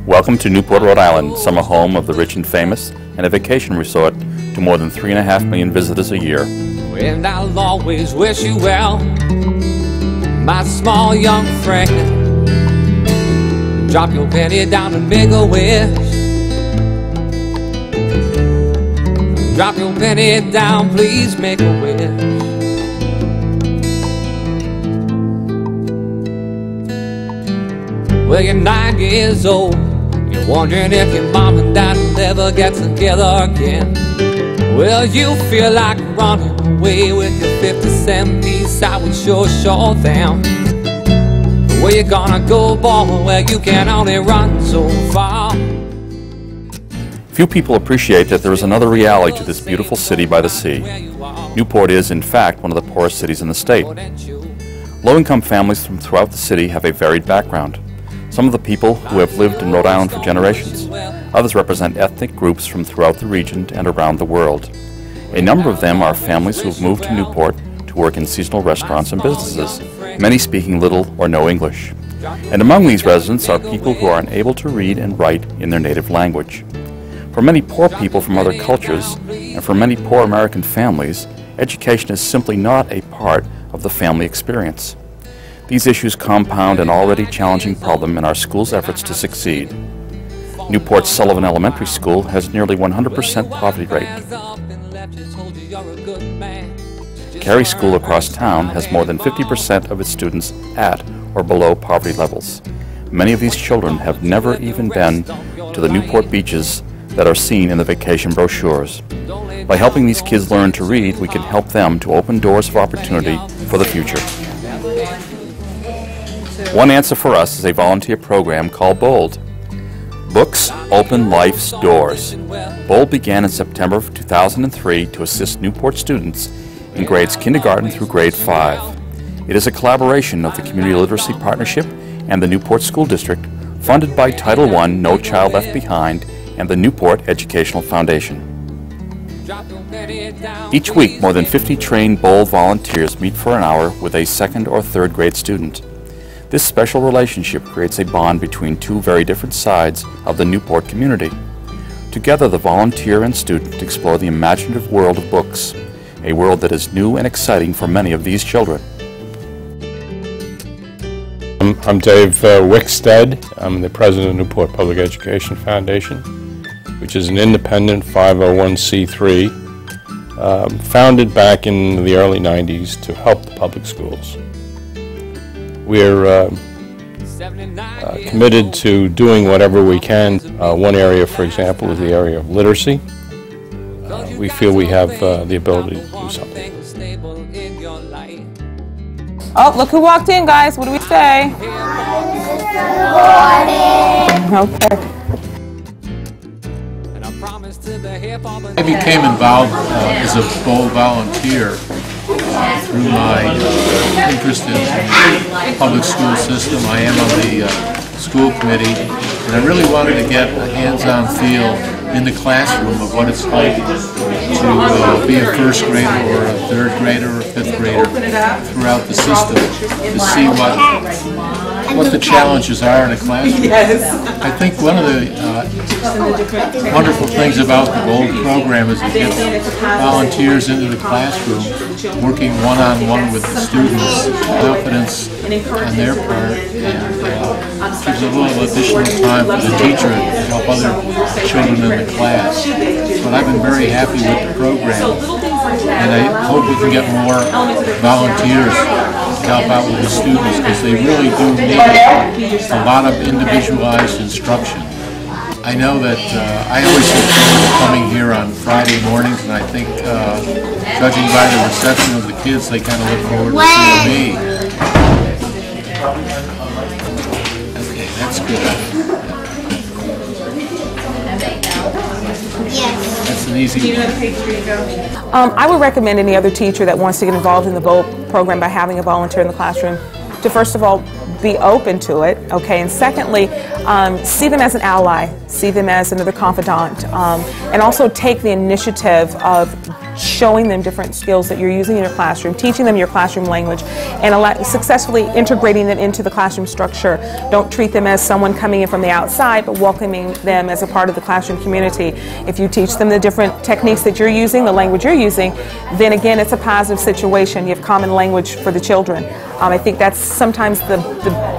Welcome to Newport, Rhode Island, summer home of the rich and famous, and a vacation resort to more than 3.5 million visitors a year. And I'll always wish you well, my small young friend. Drop your penny down and make a wish. Drop your penny down, please make a wish. Well, you're 9 years old, you're wondering if your mom and dad will ever get together again. Well, you feel like running away with your 50-cent piece. I would sure them. Where you gonna go, boy, where you can only run so far? Few people appreciate that there is another reality to this beautiful city by the sea. Newport is, in fact, one of the poorest cities in the state. Low-income families from throughout the city have a varied background. Some of the people who have lived in Rhode Island for generations. Others represent ethnic groups from throughout the region and around the world. A number of them are families who have moved to Newport to work in seasonal restaurants and businesses, many speaking little or no English. And among these residents are people who are unable to read and write in their native language. For many poor people from other cultures, and for many poor American families, education is simply not a part of the family experience. These issues compound an already challenging problem in our school's efforts to succeed. Newport's Sullivan Elementary School has nearly 100% poverty rate. Cary School across town has more than 50% of its students at or below poverty levels. Many of these children have never even been to the Newport beaches that are seen in the vacation brochures. By helping these kids learn to read, we can help them to open doors of opportunity for the future. One answer for us is a volunteer program called BOLD. Books Open Life's Doors. BOLD began in September of 2003 to assist Newport students in grades kindergarten through grade 5. It is a collaboration of the Community Literacy Partnership and the Newport School District, funded by Title I No Child Left Behind and the Newport Educational Foundation. Each week, more than 50 trained BOLD volunteers meet for an hour with a 2nd or 3rd grade student. This special relationship creates a bond between two very different sides of the Newport community. Together, the volunteer and student explore the imaginative world of books, a world that is new and exciting for many of these children. I'm Dave Wickstead. I'm the president of Newport Public Education Foundation, which is an independent 501c3 founded back in the early 90s to help the public schools. We're committed to doing whatever we can. One area, for example, is the area of literacy. We feel we have the ability to do something. Oh, look who walked in, guys. What do we say? Okay. I became involved as a BOLD volunteer through my interest in the public school system. I am on the school committee, and I really wanted to get a hands-on feel in the classroom of what it's like to be a 1st grader or a 3rd grader or a 5th grader throughout the system, to see what the challenges are in a classroom. I think one of the wonderful things about the BOLD program is it gets volunteers into the classroom working one-on-one with the students, confidence on their part, and gives a little additional time for the teacher to help other children in the class. But I've been very happy with the program, and I hope we can get more volunteers to help out with the students, because they really do need a lot of individualized instruction. I know that I always look forward to coming here on Friday mornings, and I think, judging by the reception of the kids, they kind of look forward to seeing me. Okay, that's good. That's an easy one. I would recommend any other teacher that wants to get involved in the BOLD program by having a volunteer in the classroom to, first of all, be open to it, okay, and secondly, see them as an ally, see them as another confidant, and also take the initiative of showing them different skills that you're using in your classroom, teaching them your classroom language, and successfully integrating them into the classroom structure. Don't treat them as someone coming in from the outside, but welcoming them as a part of the classroom community. If you teach them the different techniques that you're using, the language you're using, then again, it's a positive situation. You have common language for the children. I think that's sometimes the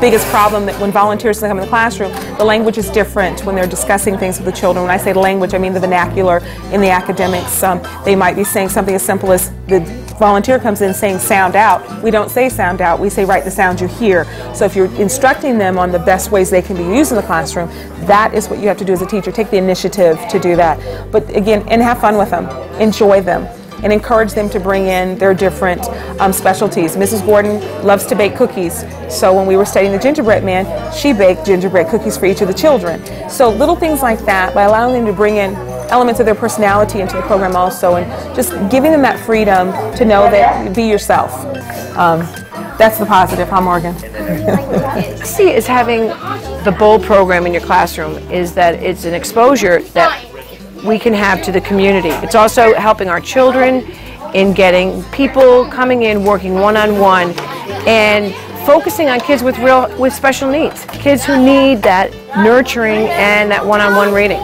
biggest problem, that when volunteers come in the classroom, the language is different when they're discussing things with the children. When I say language, I mean the vernacular in the academics. They might be saying something as simple as the volunteer comes in saying sound out. We don't say sound out, we say write the sounds you hear. So if you're instructing them on the best ways they can be used in the classroom, that is what you have to do as a teacher. Take the initiative to do that. But again, and have fun with them, enjoy them, and encourage them to bring in their different specialties. Mrs. Gordon loves to bake cookies, so when we were studying the gingerbread man, she baked gingerbread cookies for each of the children. So little things like that, by allowing them to bring in elements of their personality into the program also, and just giving them that freedom to know that be yourself. That's the positive. I'm Morgan. See, is having the BOLD program in your classroom is that it's an exposure that we can have to the community. It's also helping our children in getting people coming in, working one-on-one, and focusing on kids with special needs, kids who need that nurturing and that one-on-one reading.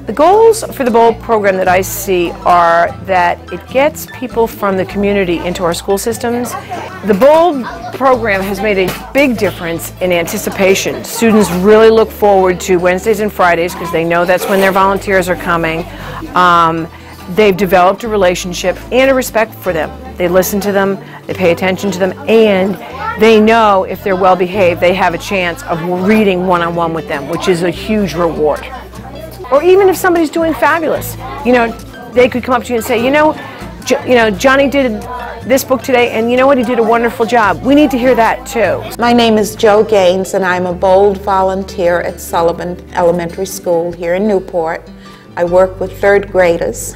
The goals for the BOLD program that I see are that it gets people from the community into our school systems. The BOLD program has made a big difference in anticipation. Students really look forward to Wednesdays and Fridays because they know that's when their volunteers are coming. They've developed a relationship and a respect for them. They listen to them, they pay attention to them, and they know if they're well behaved, they have a chance of reading one-on-one with them, which is a huge reward. Or even if somebody's doing fabulous, you know, they could come up to you and say, you know, Johnny did this book today, and you know what, he did a wonderful job. We need to hear that too. My name is Jo Gaines, and I'm a BOLD volunteer at Sullivan Elementary School here in Newport. I work with third graders.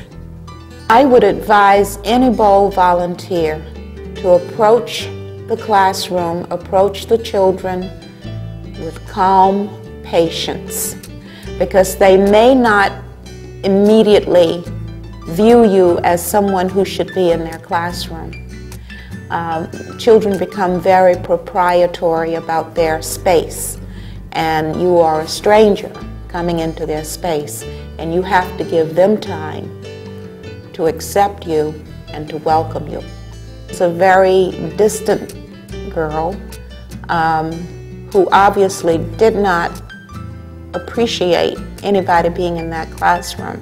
I would advise any BOLD volunteer to approach the classroom, approach the children with calm patience, because they may not immediately view you as someone who should be in their classroom. Children become very proprietary about their space, and you are a stranger coming into their space, and you have to give them time to accept you and to welcome you. It's a very distant girl who obviously did not appreciate anybody being in that classroom.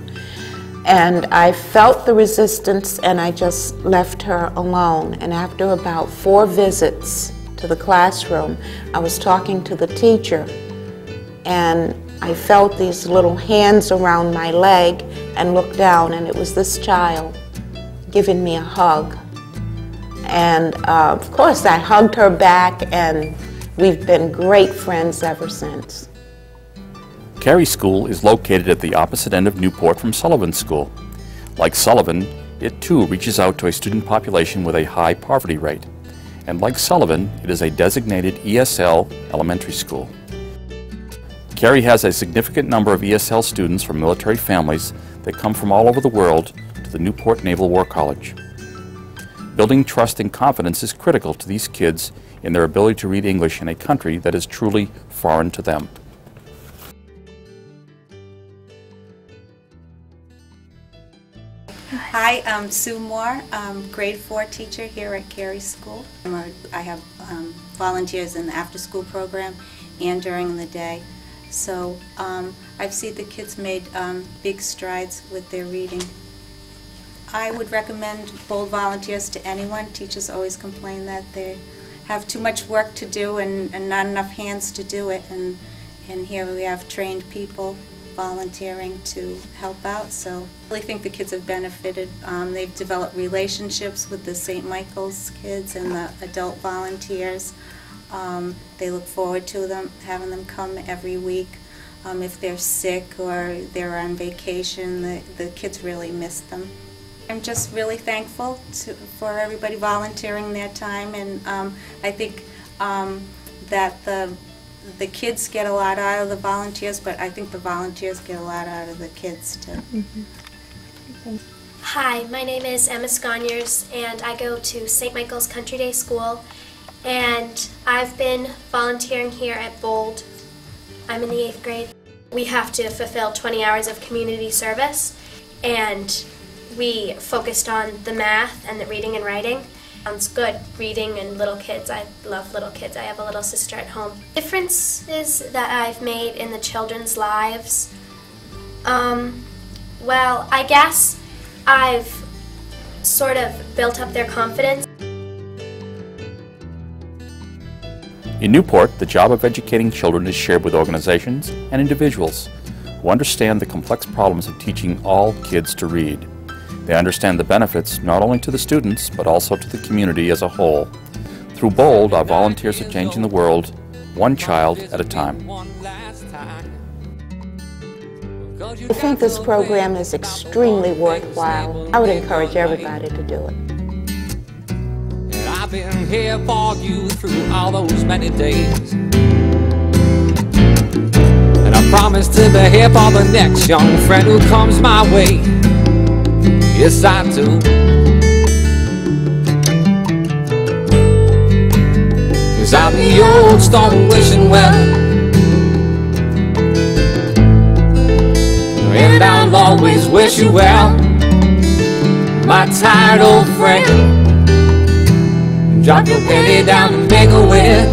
And I felt the resistance, and I just left her alone. And after about 4 visits to the classroom, I was talking to the teacher, and I felt these little hands around my leg and looked down, and it was this child giving me a hug. And of course I hugged her back, and we've been great friends ever since. Carey School is located at the opposite end of Newport from Sullivan School. Like Sullivan, it too reaches out to a student population with a high poverty rate. And like Sullivan, it is a designated ESL elementary school. Carey has a significant number of ESL students from military families that come from all over the world to the Newport Naval War College. Building trust and confidence is critical to these kids in their ability to read English in a country that is truly foreign to them. Hi, I'm Sue Moore. I'm grade 4 teacher here at Carey School. I have volunteers in the after-school program and during the day. So I've seen the kids made big strides with their reading. I would recommend BOLD volunteers to anyone. Teachers always complain that they have too much work to do and not enough hands to do it. And here we have trained people volunteering to help out. So I really think the kids have benefited. They've developed relationships with the St. Michael's kids and the adult volunteers. They look forward to them, having them come every week. If they're sick or they're on vacation, the kids really miss them. I'm just really thankful for everybody volunteering their time, and I think that the kids get a lot out of the volunteers, but I think the volunteers get a lot out of the kids too. Hi, my name is Emma Sconyers, and I go to St. Michael's Country Day School, and I've been volunteering here at Bold. I'm in the 8th grade. We have to fulfill 20 hours of community service, and we focused on the math and the reading and writing. Sounds good, reading and little kids. I love little kids. I have a little sister at home. Differences that I've made in the children's lives, well, I guess I've sort of built up their confidence. In Newport, the job of educating children is shared with organizations and individuals who understand the complex problems of teaching all kids to read. They understand the benefits not only to the students, but also to the community as a whole. Through Bold, our volunteers are changing the world, one child at a time. I think this program is extremely worthwhile. I would encourage everybody to do it. And I've been here for you through all those many days. And I promise to be here for the next young friend who comes my way. Yes, I do. 'Cause I'm the old stone wishing well, and I'll always wish you well, my tired old friend. Drop your penny down and make a wish.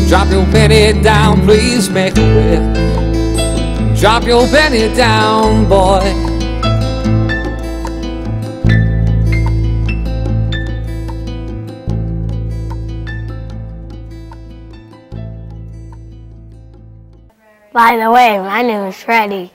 Drop your penny down, please make a wish. Drop your penny down, boy. By the way, my name is Freddie.